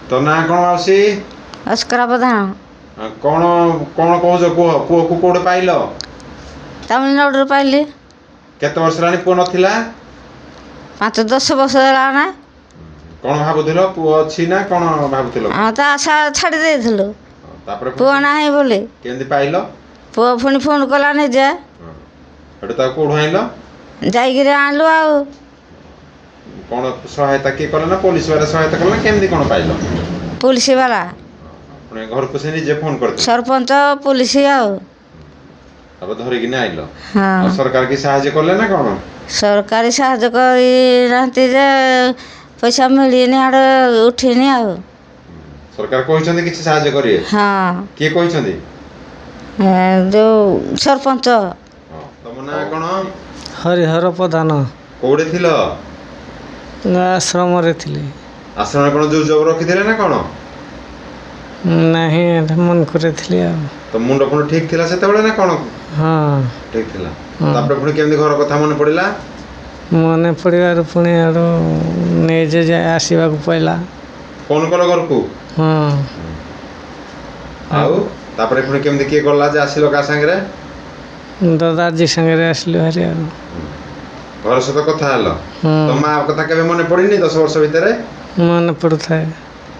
तो ना कौन मावसी अस्करा प्रधान कौन कौन कौच पुओ पुओ को कोड़े पाइल तमिलनाडु पाइली केते वर्ष रानी पुओ नथिला 5-10 वर्ष है कौन भाबुथिल पुओ अछि ना कौन भाबुथिल तो आशा छाड़ी देथिलु तापर पुआ नाही बोले केंदी पाइल पुआ पुणी फोन कला नहीं जा एटा ता कोढ आइल जाइगिरी आनलु आ कौन सहायता के कले ना पुलिस वाला सहायता कले केंदी कौन पाइल पुलिस वाला अपने घर को से निजे फोन करते सरपंच पुलिस अब धरि कि आइल हाँ सरकार की सहायता कले ना कौन सरकारी साहाଯ୍य करी जे पैसा मिलनी आड़ उठिनी आ सरकार कहछन्ते किछि सहायता करिए हाँ के कहछन्ते जो सरपंच तम ना कोन हरिहर प्रधान कोडे थिल आश्रम आश्रम कोन जो जब रखिथिले ना कोन नहीं मन करे तो मुंड फुंड ठीक थिला सेते बेले ना कोन हाँ ठीक थिला तापर पुणी केमदी घर कथा मन पड़िला मन पड़ार पुणी आड़ नहीं जे आसवा पड़ा फोन कल घर को हाँ आउ तापर पुणी केमदी के गला जे आसिलो का संगे दादाजी संगे आसलु हारी घर सहित कथा हल तो माँ कथा केबे मन पड़िनी 10 वर्ष भितर मन पड़ुए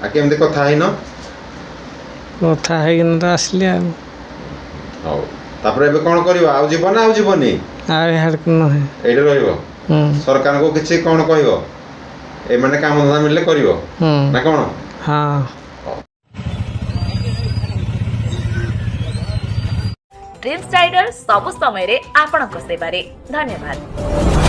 आ केमदी कथा हैन कथा है आसली हौ तापर एबे कोन करियो आउ जीवन आउ जीवनी आड़ न एडे रहिबो सरकार को किछि कोन कहइबो ए माने काम धंदा मिलले करिवो ना कोन हाँ ड्रीम्स राइडर सब समय रे आपणक सेवारे धन्यवाद।